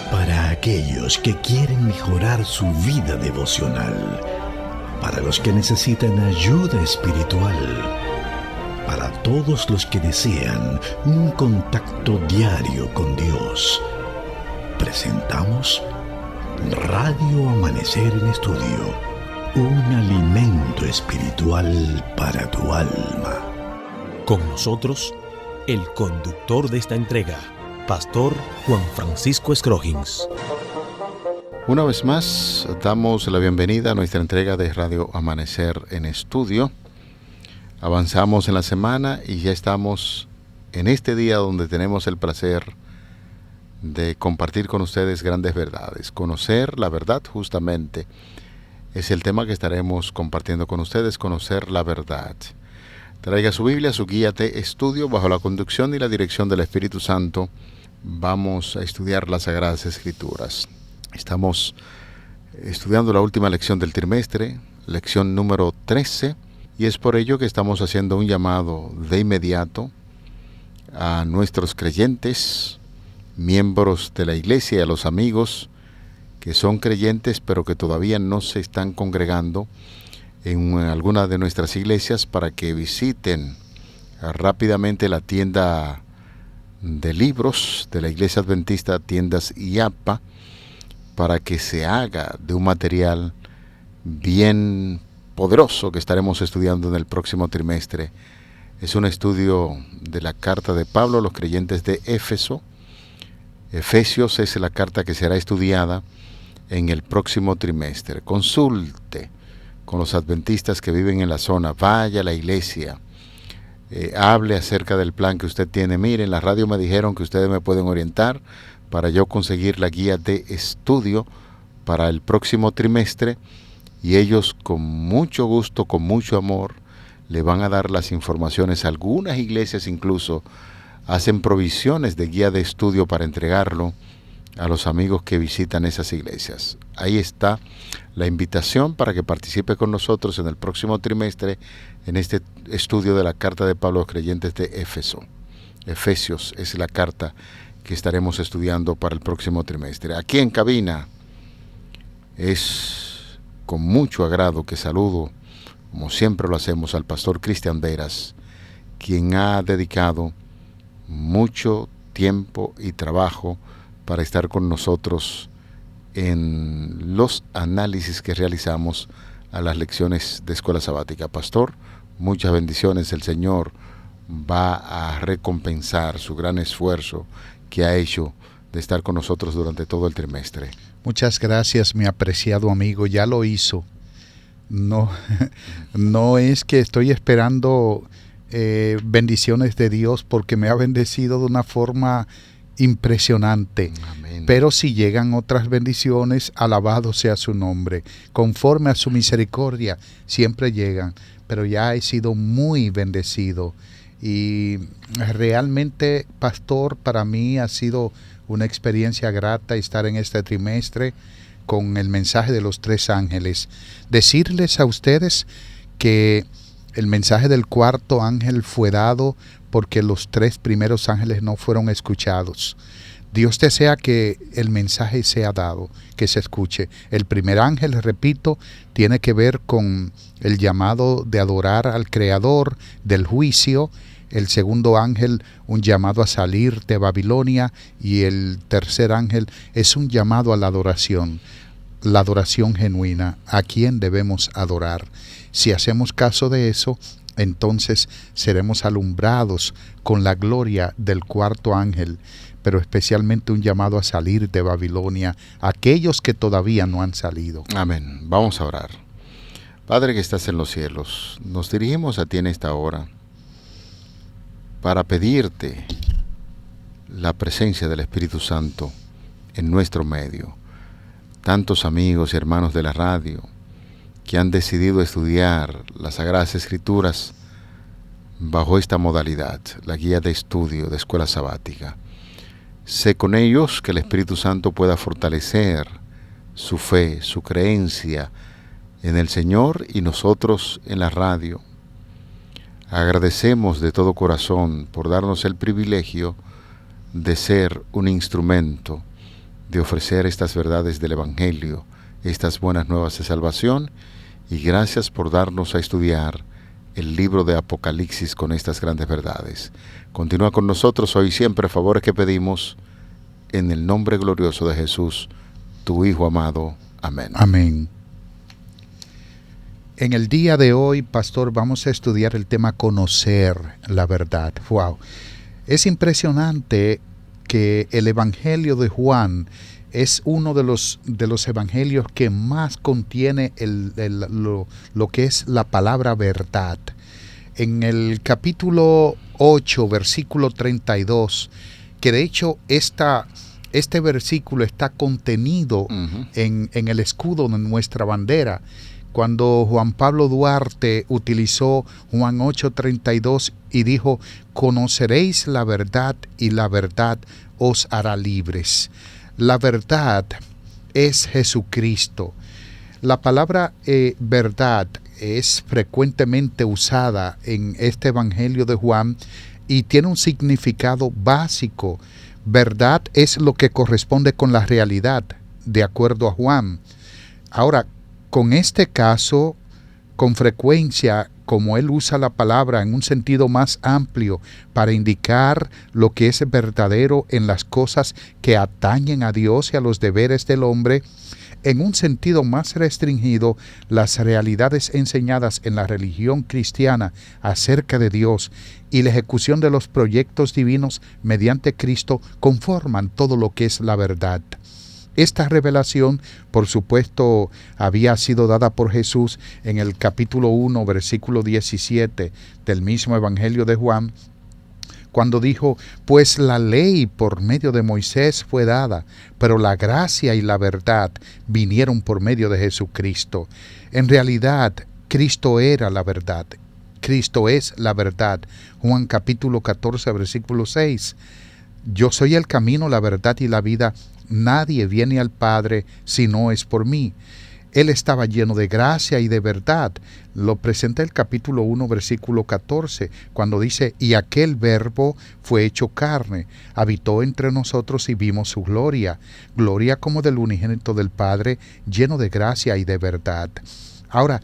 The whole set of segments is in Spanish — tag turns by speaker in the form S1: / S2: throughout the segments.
S1: Para aquellos que quieren mejorar su vida devocional, para los que necesitan ayuda espiritual, para todos los que desean un contacto diario con Dios, presentamos Radio Amanecer en Estudio, un alimento espiritual para tu alma.
S2: Con nosotros, el conductor de esta entrega, Pastor Juan Francisco Scroggins.
S3: Una vez más, damos la bienvenida a nuestra entrega de Radio Amanecer en Estudio. Avanzamos en la semana y ya estamos en este día donde tenemos el placer de compartir con ustedes grandes verdades. Conocer la verdad, justamente, es el tema que estaremos compartiendo con ustedes, conocer la verdad. Traiga su Biblia, su guía de estudio, bajo la conducción y la dirección del Espíritu Santo. Vamos a estudiar las Sagradas Escrituras. Estamos estudiando la última lección del trimestre, lección número 13, y es por ello que estamos haciendo un llamado de inmediato a nuestros creyentes, miembros de la iglesia y a los amigos que son creyentes pero que todavía no se están congregando en alguna de nuestras iglesias, para que visiten rápidamente la tienda de libros de la Iglesia Adventista, Tiendas IAPA, para que se haga de un material bien poderoso que estaremos estudiando en el próximo trimestre. Es un estudio de la carta de Pablo a los creyentes de Éfeso. Efesios es la carta que será estudiada en el próximo trimestre. Consulte con los adventistas que viven en la zona, vaya a la iglesia, hable acerca del plan que usted tiene. Mire, en la radio me dijeron que ustedes me pueden orientar para yo conseguir la guía de estudio para el próximo trimestre, y ellos con mucho gusto, con mucho amor, le van a dar las informaciones. Algunas iglesias incluso hacen provisiones de guía de estudio para entregarlo a los amigos que visitan esas iglesias. Ahí está la invitación para que participe con nosotros en el próximo trimestre en este estudio de la carta de Pablo a los creyentes de Éfeso. Efesios es la carta que estaremos estudiando para el próximo trimestre. Aquí en cabina es con mucho agrado que saludo, como siempre lo hacemos, al pastor Cristian Veras, quien ha dedicado mucho tiempo y trabajo para estar con nosotros en los análisis que realizamos a las lecciones de Escuela Sabática. Pastor, muchas bendiciones. El Señor va a recompensar su gran esfuerzo que ha hecho de estar con nosotros durante todo el trimestre.
S4: Muchas gracias, mi apreciado amigo. Ya lo hizo. No es que estoy esperando bendiciones de Dios, porque me ha bendecido de una forma impresionante. Amén. Pero si llegan otras bendiciones, alabado sea su nombre. Conforme a su misericordia siempre llegan, pero ya he sido muy bendecido. Y realmente, pastor, para mí ha sido una experiencia grata estar en este trimestre con el mensaje de los 3 ángeles. Decirles a ustedes que el mensaje del 4º ángel fue dado porque los 3 primeros ángeles no fueron escuchados. Dios desea que el mensaje sea dado, que se escuche. El primer ángel, repito, tiene que ver con el llamado de adorar al Creador, del juicio. El segundo ángel, un llamado a salir de Babilonia. Y el tercer ángel es un llamado a la adoración genuina. ¿A quién debemos adorar? Si hacemos caso de eso, entonces seremos alumbrados con la gloria del 4º ángel, pero especialmente un llamado a salir de Babilonia, aquellos que todavía no han salido.
S3: Amén. Vamos a orar. Padre que estás en los cielos, nos dirigimos a ti en esta hora para pedirte la presencia del Espíritu Santo en nuestro medio. Tantos amigos y hermanos de la radio que han decidido estudiar las Sagradas Escrituras bajo esta modalidad, la guía de estudio de Escuela Sabática. Sé con ellos que el Espíritu Santo pueda fortalecer su fe, su creencia en el Señor y nosotros en la radio. Agradecemos de todo corazón por darnos el privilegio de ser un instrumento, de ofrecer estas verdades del Evangelio, estas buenas nuevas de salvación, y gracias por darnos a estudiar el libro de Apocalipsis con estas grandes verdades. Continúa con nosotros hoy siempre, favores que pedimos en el nombre glorioso de Jesús, tu Hijo amado. Amén.
S4: Amén. En el día de hoy, pastor, vamos a estudiar el tema conocer la verdad. Wow. Es impresionante que el Evangelio de Juan es uno de los evangelios que más contiene lo que es la palabra verdad. En el capítulo 8, versículo 32, que de hecho este versículo está contenido en el escudo de nuestra bandera. Cuando Juan Pablo Duarte utilizó Juan 8:32 y dijo, conoceréis la verdad y la verdad os hará libres. La verdad es Jesucristo. La palabra verdad es frecuentemente usada en este Evangelio de Juan y tiene un significado básico. Verdad es lo que corresponde con la realidad, de acuerdo a Juan. Ahora, con este caso, con frecuencia, como él usa la palabra en un sentido más amplio para indicar lo que es verdadero en las cosas que atañen a Dios y a los deberes del hombre, en un sentido más restringido, las realidades enseñadas en la religión cristiana acerca de Dios y la ejecución de los proyectos divinos mediante Cristo conforman todo lo que es la verdad. Esta revelación, por supuesto, había sido dada por Jesús en el capítulo 1, versículo 17 del mismo Evangelio de Juan, cuando dijo, pues la ley por medio de Moisés fue dada, pero la gracia y la verdad vinieron por medio de Jesucristo. En realidad, Cristo era la verdad. Cristo es la verdad. Juan capítulo 14, versículo 6. Yo soy el camino, la verdad y la vida. Nadie viene al Padre si no es por mí. Él estaba lleno de gracia y de verdad. Lo presenta el capítulo 1, versículo 14, cuando dice, y aquel verbo fue hecho carne, habitó entre nosotros y vimos su gloria, gloria como del unigénito del Padre, lleno de gracia y de verdad. Ahora,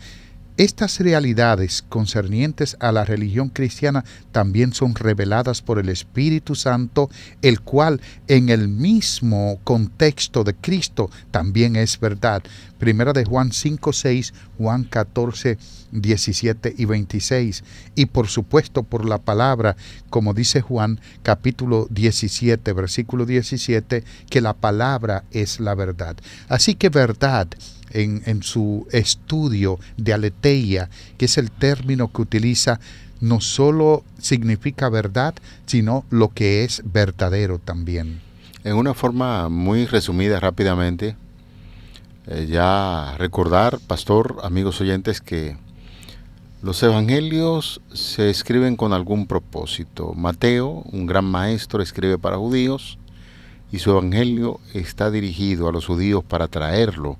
S4: estas realidades concernientes a la religión cristiana también son reveladas por el Espíritu Santo, el cual en el mismo contexto de Cristo también es verdad. Primera de Juan 5:6, Juan 14, 17 y 26. Y por supuesto por la palabra, como dice Juan capítulo 17, versículo 17, que la palabra es la verdad. Así que verdad, en su estudio de aletheia, que es el término que utiliza, no solo significa verdad, sino lo que es verdadero también.
S3: En una forma muy resumida, rápidamente, ya recordar, pastor, amigos oyentes, que los evangelios se escriben con algún propósito. Mateo, un gran maestro, escribe para judíos, y su evangelio está dirigido a los judíos para traerlo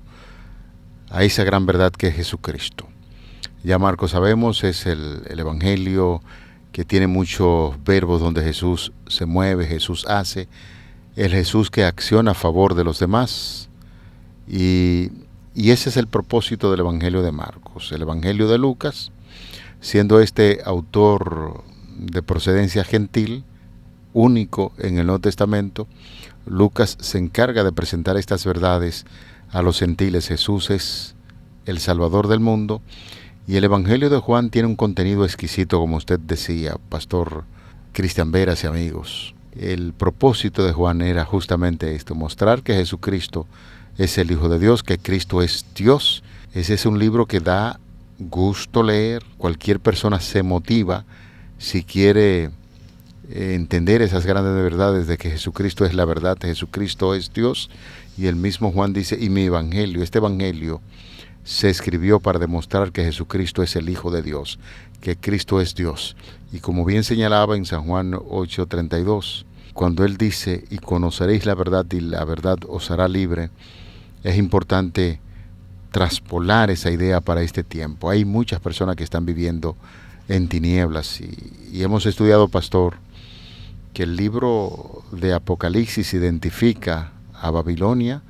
S3: a esa gran verdad que es Jesucristo. Ya Marcos, sabemos, es el evangelio que tiene muchos verbos donde Jesús se mueve, Jesús hace, el Jesús que acciona a favor de los demás. Y ese es el propósito del evangelio de Marcos. El evangelio de Lucas, siendo este autor de procedencia gentil, único en el Nuevo Testamento, Lucas se encarga de presentar estas verdades a los gentiles. Jesús es el Salvador del mundo, y el Evangelio de Juan tiene un contenido exquisito, como usted decía, pastor Cristian Veras y amigos. El propósito de Juan era justamente esto, mostrar que Jesucristo es el Hijo de Dios, que Cristo es Dios. Ese es un libro que da gusto leer. Cualquier persona se motiva si quiere entender esas grandes verdades de que Jesucristo es la verdad, Jesucristo es Dios. Y el mismo Juan dice, y mi evangelio, este evangelio se escribió para demostrar que Jesucristo es el Hijo de Dios, que Cristo es Dios. Y como bien señalaba en San Juan 8:32, cuando él dice, y conoceréis la verdad y la verdad os hará libre, es importante traspolar esa idea para este tiempo. Hay muchas personas que están viviendo en tinieblas y hemos estudiado, pastor, que el libro de Apocalipsis identifica a Babilonia,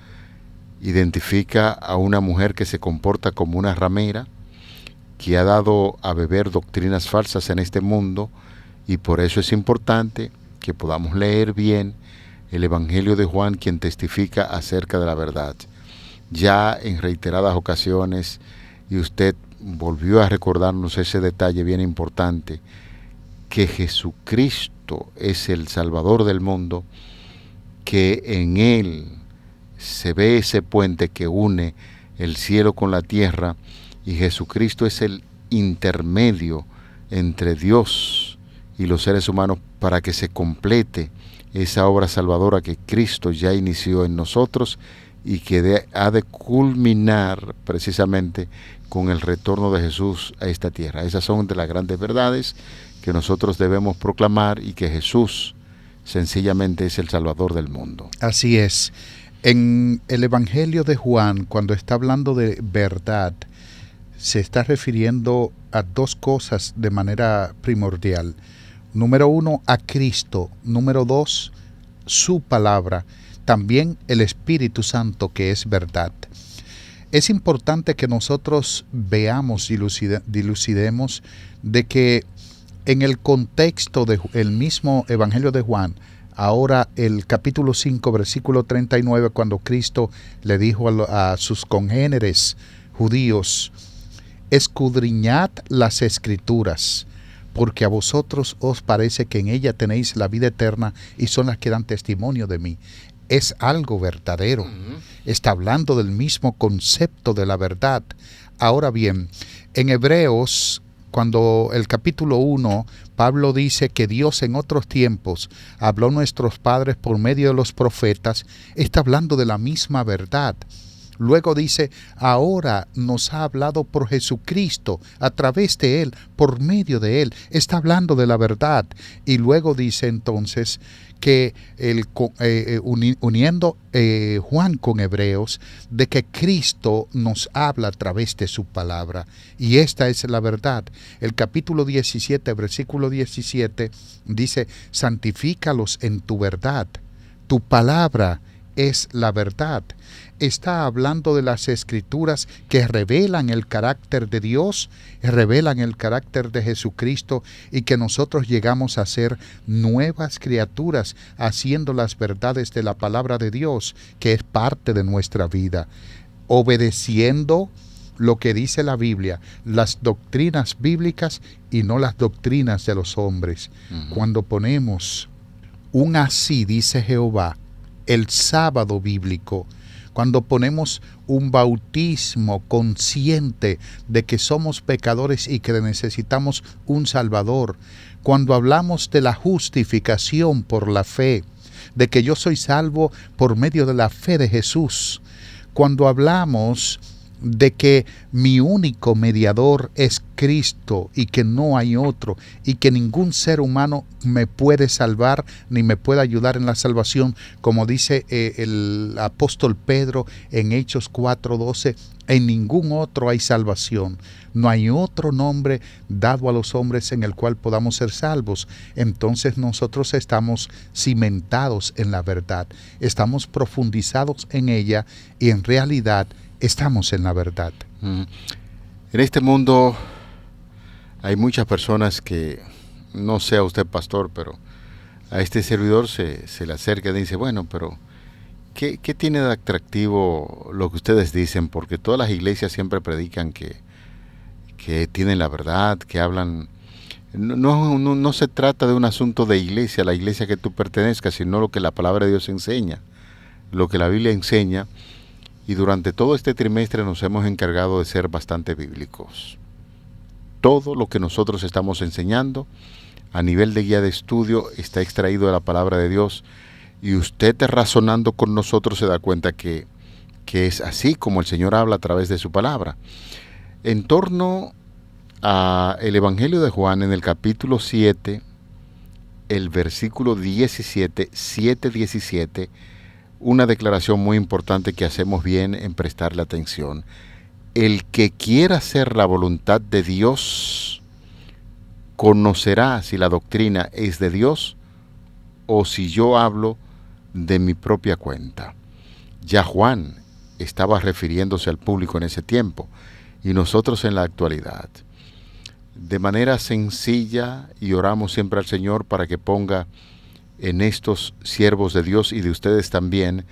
S3: identifica a una mujer que se comporta como una ramera, que ha dado a beber doctrinas falsas en este mundo, y por eso es importante que podamos leer bien el Evangelio de Juan, quien testifica acerca de la verdad. Ya en reiteradas ocasiones, y usted volvió a recordarnos ese detalle bien importante, que Jesucristo es el Salvador del mundo, que en Él se ve ese puente que une el cielo con la tierra, y Jesucristo es el intermedio entre Dios y los seres humanos para que se complete esa obra salvadora que Cristo ya inició en nosotros y que ha de culminar precisamente con el retorno de Jesús a esta tierra. Esas son de las grandes verdades que nosotros debemos proclamar, y que Jesús sencillamente es el Salvador del mundo.
S4: Así es. En el Evangelio de Juan, cuando está hablando de verdad, se está refiriendo a dos cosas de manera primordial. Número 1, a Cristo. Número 2, su palabra. También el Espíritu Santo, que es verdad. Es importante que nosotros veamos y dilucidemos de que en el contexto del mismo Evangelio de Juan, ahora el capítulo 5, versículo 39, cuando Cristo le dijo a sus congéneres judíos: escudriñad las Escrituras, porque a vosotros os parece que en ella tenéis la vida eterna, y son las que dan testimonio de mí. Es algo verdadero. Está hablando del mismo concepto de la verdad. Ahora bien, en Hebreos, cuando el capítulo 1, Pablo dice que Dios en otros tiempos habló a nuestros padres por medio de los profetas, está hablando de la misma verdad. Luego dice, ahora nos ha hablado por Jesucristo, a través de Él, por medio de Él. Está hablando de la verdad. Y luego dice entonces que uniendo Juan con Hebreos, de que Cristo nos habla a través de su palabra. Y esta es la verdad. El capítulo 17, versículo 17, dice, santifícalos en tu verdad. Tu palabra es la verdad. Está hablando de las Escrituras que revelan el carácter de Dios, revelan el carácter de Jesucristo, y que nosotros llegamos a ser nuevas criaturas haciendo las verdades de la palabra de Dios, que es parte de nuestra vida, obedeciendo lo que dice la Biblia, las doctrinas bíblicas y no las doctrinas de los hombres. Cuando ponemos un así dice Jehová, el sábado bíblico, cuando ponemos un bautismo consciente de que somos pecadores y que necesitamos un Salvador, cuando hablamos de la justificación por la fe, de que yo soy salvo por medio de la fe de Jesús, cuando hablamos de que mi único mediador es Cristo y que no hay otro, y que ningún ser humano me puede salvar ni me puede ayudar en la salvación, como dice el apóstol Pedro en Hechos 4:12, en ningún otro hay salvación, no hay otro nombre dado a los hombres en el cual podamos ser salvos. Entonces nosotros estamos cimentados en la verdad, estamos profundizados en ella, y en realidad estamos en la verdad.
S3: En este mundo hay muchas personas que, no sea usted pastor, pero a este servidor se le acerca y dice, bueno, pero ¿qué tiene de atractivo lo que ustedes dicen? Porque todas las iglesias siempre predican que tienen la verdad, que hablan. No se trata de un asunto de iglesia, la iglesia que tú pertenezcas, sino lo que la palabra de Dios enseña, lo que la Biblia enseña. Y durante todo este trimestre nos hemos encargado de ser bastante bíblicos. Todo lo que nosotros estamos enseñando a nivel de guía de estudio está extraído de la palabra de Dios, y usted razonando con nosotros se da cuenta que es así como el Señor habla a través de su palabra. En torno a el Evangelio de Juan, en el capítulo 7, el versículo 17, 7-17, una declaración muy importante que hacemos bien en prestarle atención. El que quiera hacer la voluntad de Dios conocerá si la doctrina es de Dios o si yo hablo de mi propia cuenta. Ya Juan estaba refiriéndose al público en ese tiempo y nosotros en la actualidad. De manera sencilla, y oramos siempre al Señor para que ponga en estos siervos de Dios y de ustedes también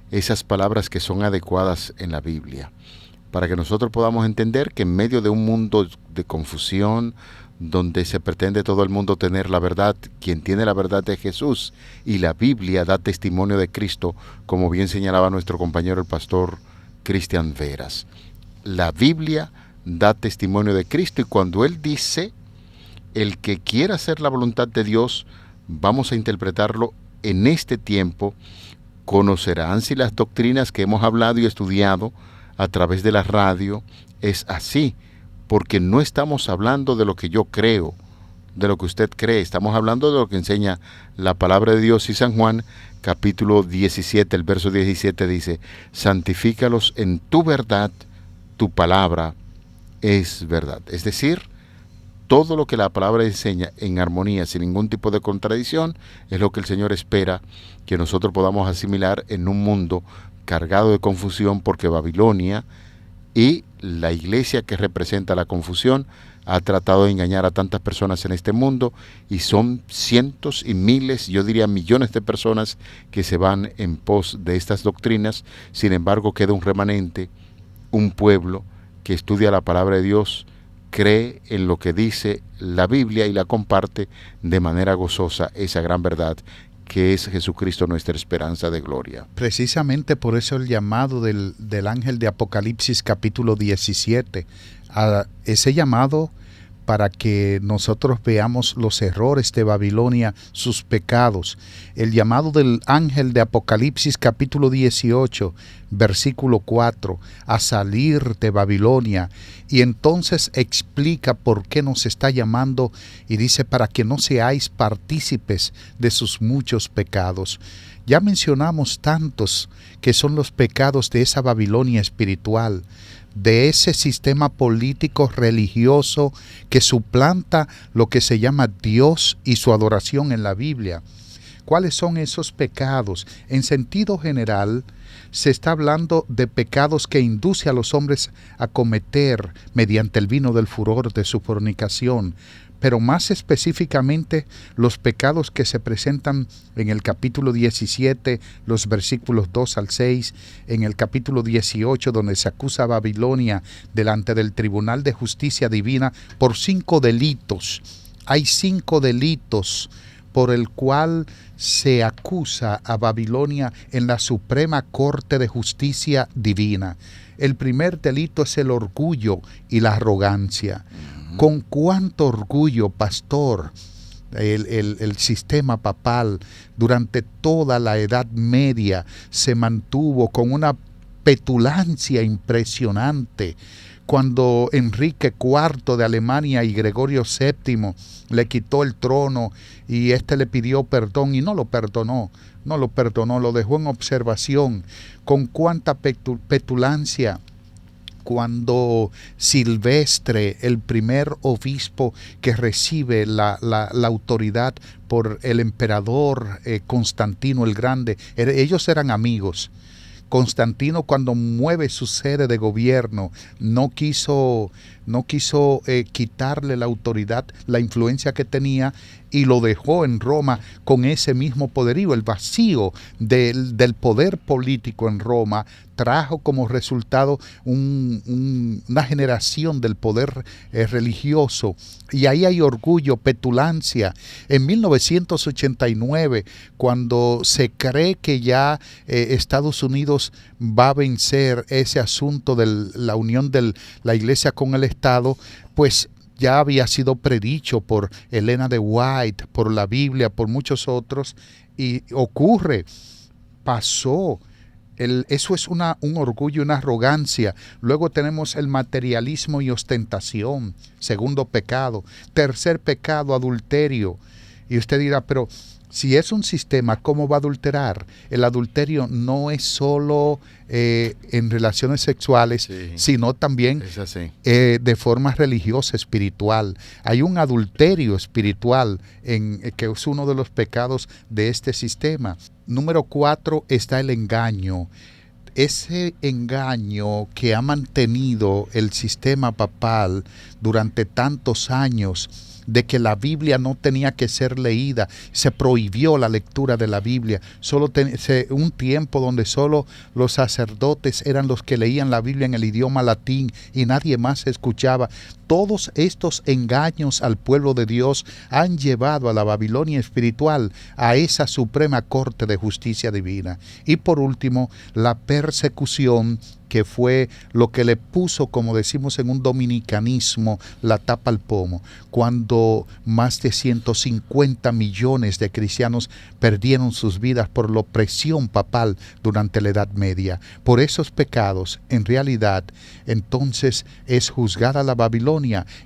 S3: esas palabras que son adecuadas en la Biblia, para que nosotros podamos entender que en medio de un mundo de confusión, donde se pretende todo el mundo tener la verdad, quien tiene la verdad es Jesús, y la Biblia da testimonio de Cristo, como bien señalaba nuestro compañero el pastor Cristian Veras. La Biblia da testimonio de Cristo, y cuando Él dice, el que quiera hacer la voluntad de Dios, vamos a interpretarlo en este tiempo, conocerán si las doctrinas que hemos hablado y estudiado a través de la radio es así, porque no estamos hablando de lo que yo creo, de lo que usted cree, estamos hablando de lo que enseña la palabra de Dios. Y San Juan, capítulo 17, el verso 17 dice, santifícalos en tu verdad, tu palabra es verdad. Es decir, todo lo que la palabra enseña en armonía, sin ningún tipo de contradicción, es lo que el Señor espera que nosotros podamos asimilar en un mundo cargado de confusión, porque Babilonia y la iglesia que representa la confusión ha tratado de engañar a tantas personas en este mundo, y son cientos y miles, yo diría millones de personas que se van en pos de estas doctrinas. Sin embargo, queda un remanente, un pueblo que estudia la palabra de Dios, cree en lo que dice la Biblia y la comparte de manera gozosa, esa gran verdad que es Jesucristo, nuestra esperanza de gloria.
S4: Precisamente por eso el llamado del ángel de Apocalipsis capítulo 17, a ese llamado para que nosotros veamos los errores de Babilonia, sus pecados. El llamado del ángel de Apocalipsis capítulo 18, versículo 4, a salir de Babilonia. Y entonces explica por qué nos está llamando y dice, para que no seáis partícipes de sus muchos pecados. Ya mencionamos tantos que son los pecados de esa Babilonia espiritual, de ese sistema político religioso que suplanta lo que se llama Dios y su adoración en la Biblia. ¿Cuáles son esos pecados? En sentido general, se está hablando de pecados que induce a los hombres a cometer mediante el vino del furor de su fornicación, pero más específicamente los pecados que se presentan en el capítulo 17, los versículos 2 al 6, en el capítulo 18, donde se acusa a Babilonia delante del Tribunal de Justicia Divina por 5 delitos. Hay 5 delitos por el cual se acusa a Babilonia en la Suprema Corte de Justicia Divina. El primer delito es el orgullo y la arrogancia. Con cuánto orgullo, pastor, el sistema papal durante toda la Edad Media se mantuvo con una petulancia impresionante. Cuando Enrique IV de Alemania y Gregorio VII le quitó el trono y éste le pidió perdón y no lo perdonó, lo dejó en observación. Con cuánta petulancia. Cuando Silvestre, el primer obispo que recibe la autoridad por el emperador Constantino el Grande, ellos eran amigos. Constantino, cuando mueve su sede de gobierno, no quiso quitarle la autoridad, la influencia que tenía, y lo dejó en Roma con ese mismo poderío. El vacío del poder político en Roma trajo como resultado una generación del poder religioso, y ahí hay orgullo, petulancia. En 1989, cuando se cree que ya Estados Unidos va a vencer ese asunto de la unión de la iglesia con el Estado, pues ya había sido predicho por Elena de White, por la Biblia, por muchos otros, y pasó. Eso es un orgullo, una arrogancia. Luego tenemos el materialismo y ostentación, segundo pecado. Tercer pecado, adulterio. Y usted dirá, pero si es un sistema, ¿cómo va a adulterar? El adulterio no es solo en relaciones sexuales, sí, sino también de forma religiosa, espiritual. Hay un adulterio espiritual que es uno de los pecados de este sistema. Número 4 está el engaño. Ese engaño que ha mantenido el sistema papal durante tantos años, de que la Biblia no tenía que ser leída, se prohibió la lectura de la Biblia, un tiempo donde solo los sacerdotes eran los que leían la Biblia en el idioma latín y nadie más escuchaba. Todos estos engaños al pueblo de Dios han llevado a la Babilonia espiritual a esa suprema corte de justicia divina. Y por último, la persecución, que fue lo que le puso, como decimos en un dominicanismo, la tapa al pomo, cuando más de 150 millones de cristianos perdieron sus vidas por la opresión papal durante la Edad Media. Por esos pecados, en realidad, entonces es juzgada la Babilonia,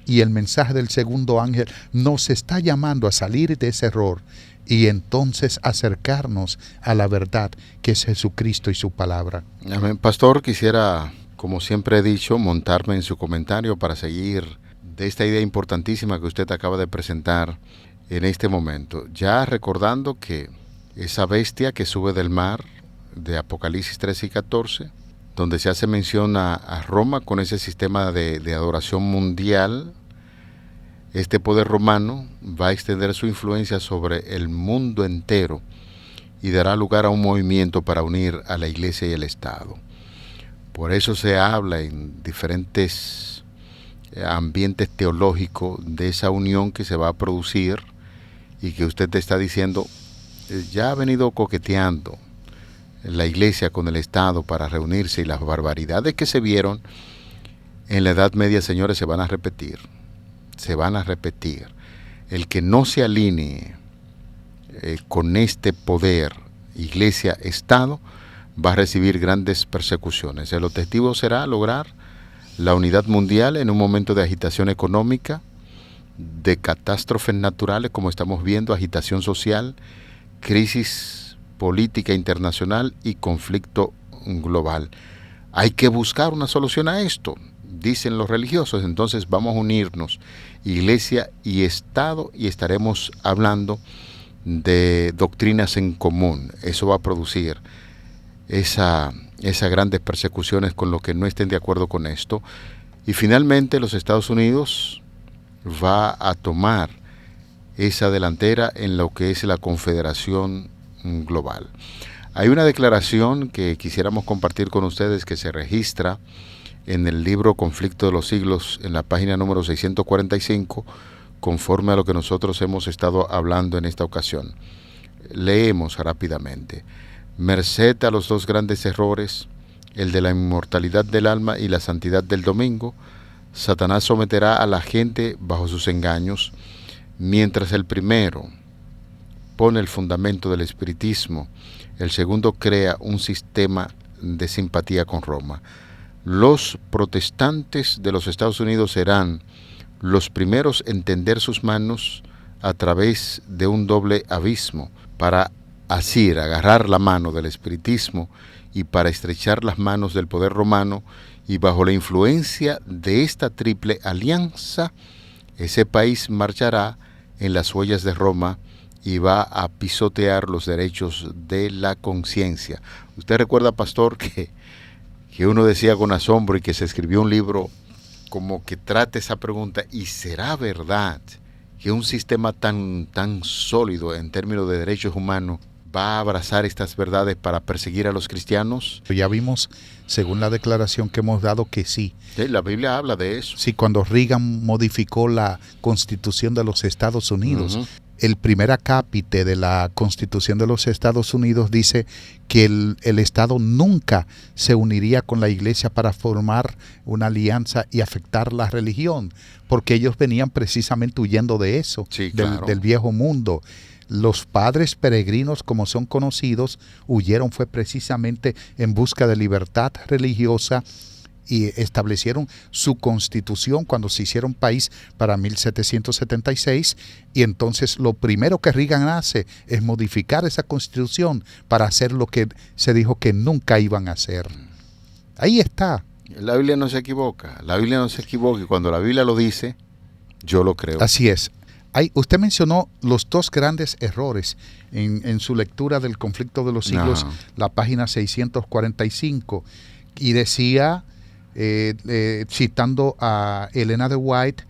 S4: y el mensaje del segundo ángel nos está llamando a salir de ese error y entonces acercarnos a la verdad, que es Jesucristo y su palabra.
S3: Amén. Pastor, quisiera, como siempre he dicho, montarme en su comentario para seguir de esta idea importantísima que usted acaba de presentar en este momento. Ya recordando que esa bestia que sube del mar, de Apocalipsis 13 y 14, donde se hace mención a Roma con ese sistema de adoración mundial, este poder romano va a extender su influencia sobre el mundo entero y dará lugar a un movimiento para unir a la Iglesia y el Estado. Por eso se habla en diferentes ambientes teológicos de esa unión que se va a producir y que usted te está diciendo, ya ha venido coqueteando la Iglesia con el Estado para reunirse, y las barbaridades que se vieron en la Edad Media, señores, se van a repetir. Se van a repetir. El que no se alinee con este poder, Iglesia, Estado, va a recibir grandes persecuciones. El objetivo será lograr la unidad mundial en un momento de agitación económica, de catástrofes naturales, como estamos viendo, agitación social, crisis política internacional y conflicto global. Hay que buscar una solución a esto, dicen los religiosos. Entonces vamos a unirnos, Iglesia y Estado, y estaremos hablando de doctrinas en común. Eso va a producir esas grandes persecuciones con los que no estén de acuerdo con esto. Y finalmente los Estados Unidos va a tomar esa delantera en lo que es la Confederación Global. Hay una declaración que quisiéramos compartir con ustedes que se registra en el libro Conflicto de los Siglos, en la página número 645, conforme a lo que nosotros hemos estado hablando en esta ocasión. Leemos rápidamente. Merced a los dos grandes errores, el de la inmortalidad del alma y la santidad del domingo, Satanás someterá a la gente bajo sus engaños, mientras el primero pone el fundamento del espiritismo, el segundo crea un sistema de simpatía con Roma. Los protestantes de los Estados Unidos serán los primeros en tender sus manos a través de un doble abismo para asir, agarrar la mano del espiritismo y para estrechar las manos del poder romano, y bajo la influencia de esta triple alianza, ese país marchará en las huellas de Roma y va a pisotear los derechos de la conciencia. Usted recuerda, pastor, que uno decía con asombro y que se escribió un libro como que trate esa pregunta, ¿y será verdad que un sistema tan sólido en términos de derechos humanos va a abrazar estas verdades para perseguir a los cristianos?
S4: Ya vimos, según la declaración que hemos dado, que sí.
S3: Sí, la Biblia habla de eso.
S4: Sí, cuando Reagan modificó la Constitución de los Estados Unidos, el primer acápite de la Constitución de los Estados Unidos dice que el Estado nunca se uniría con la Iglesia para formar una alianza y afectar la religión, porque ellos venían precisamente huyendo de eso,
S3: sí, claro,
S4: del viejo mundo. Los padres peregrinos, como son conocidos, huyeron fue precisamente en busca de libertad religiosa y establecieron su constitución cuando se hicieron país para 1776, y entonces lo primero que Reagan hace es modificar esa constitución para hacer lo que se dijo que nunca iban a hacer. Ahí está.
S3: La Biblia no se equivoca, y cuando la Biblia lo dice, yo lo creo.
S4: Así es. Usted mencionó los dos grandes errores en su lectura del Conflicto de los Siglos, la página 645, y decía, citando a Elena de White,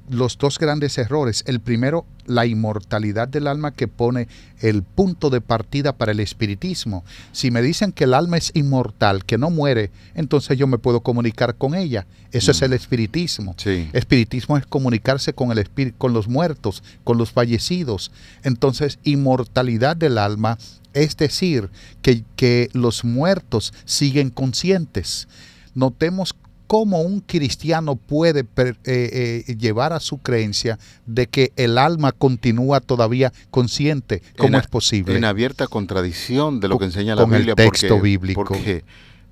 S4: los dos grandes errores. El primero, la inmortalidad del alma, que pone el punto de partida para el espiritismo. Si me dicen que el alma es inmortal, que no muere, entonces yo me puedo comunicar con ella. Eso es el espiritismo.
S3: Sí.
S4: Espiritismo es comunicarse con el espíritu, con los muertos, con los fallecidos. Entonces, inmortalidad del alma es decir que los muertos siguen conscientes. Notemos cómo un cristiano puede llevar a su creencia de que el alma continúa todavía consciente. ¿Cómo es posible?
S3: En abierta contradicción de lo que enseña la Biblia.
S4: Con el texto bíblico.
S3: Porque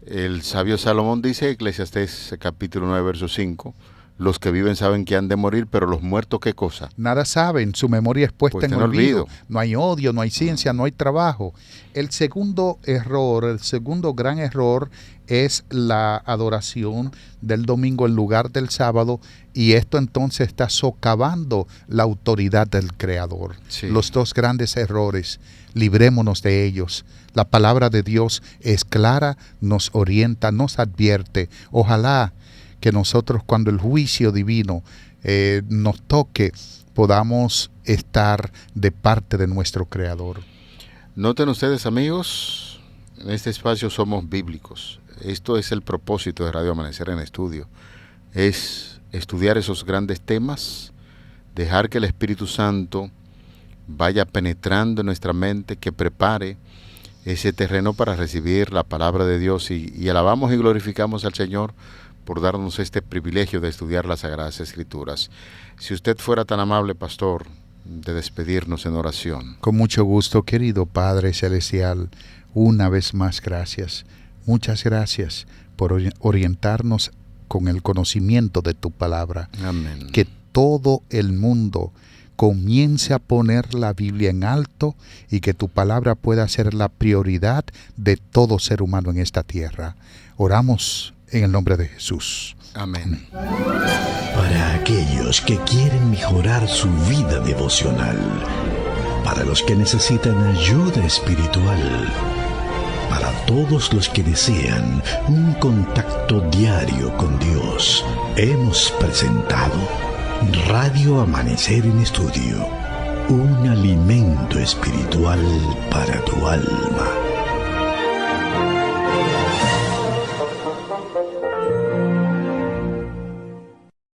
S3: el sabio Salomón dice, Eclesiastés capítulo 9, verso 5, los que viven saben que han de morir, pero los muertos, ¿qué cosa?
S4: Nada saben, su memoria es puesta en olvido. No hay odio, no hay ciencia, no hay trabajo. El segundo gran error es la adoración del domingo en lugar del sábado, y esto entonces está socavando la autoridad del Creador.
S3: Sí.
S4: Los dos grandes errores, librémonos de ellos. La palabra de Dios es clara, nos orienta, nos advierte. Ojalá que nosotros, cuando el juicio divino nos toque, podamos estar de parte de nuestro Creador.
S3: Noten ustedes, amigos, en este espacio somos bíblicos. Esto es el propósito de Radio Amanecer en Estudio. Es estudiar esos grandes temas, dejar que el Espíritu Santo vaya penetrando en nuestra mente, que prepare ese terreno para recibir la palabra de Dios, y alabamos y glorificamos al Señor por darnos este privilegio de estudiar las Sagradas Escrituras. Si usted fuera tan amable, pastor, de despedirnos en oración.
S4: Con mucho gusto, querido Padre Celestial, una vez más gracias. Muchas gracias por orientarnos con el conocimiento de tu palabra.
S3: Amén.
S4: Que todo el mundo comience a poner la Biblia en alto, y que tu palabra pueda ser la prioridad de todo ser humano en esta tierra. Oramos en el nombre de Jesús.
S3: Amén.
S1: Para aquellos que quieren mejorar su vida devocional, para los que necesitan ayuda espiritual, para todos los que desean un contacto diario con Dios, hemos presentado Radio Amanecer en Estudio, un alimento espiritual para tu alma.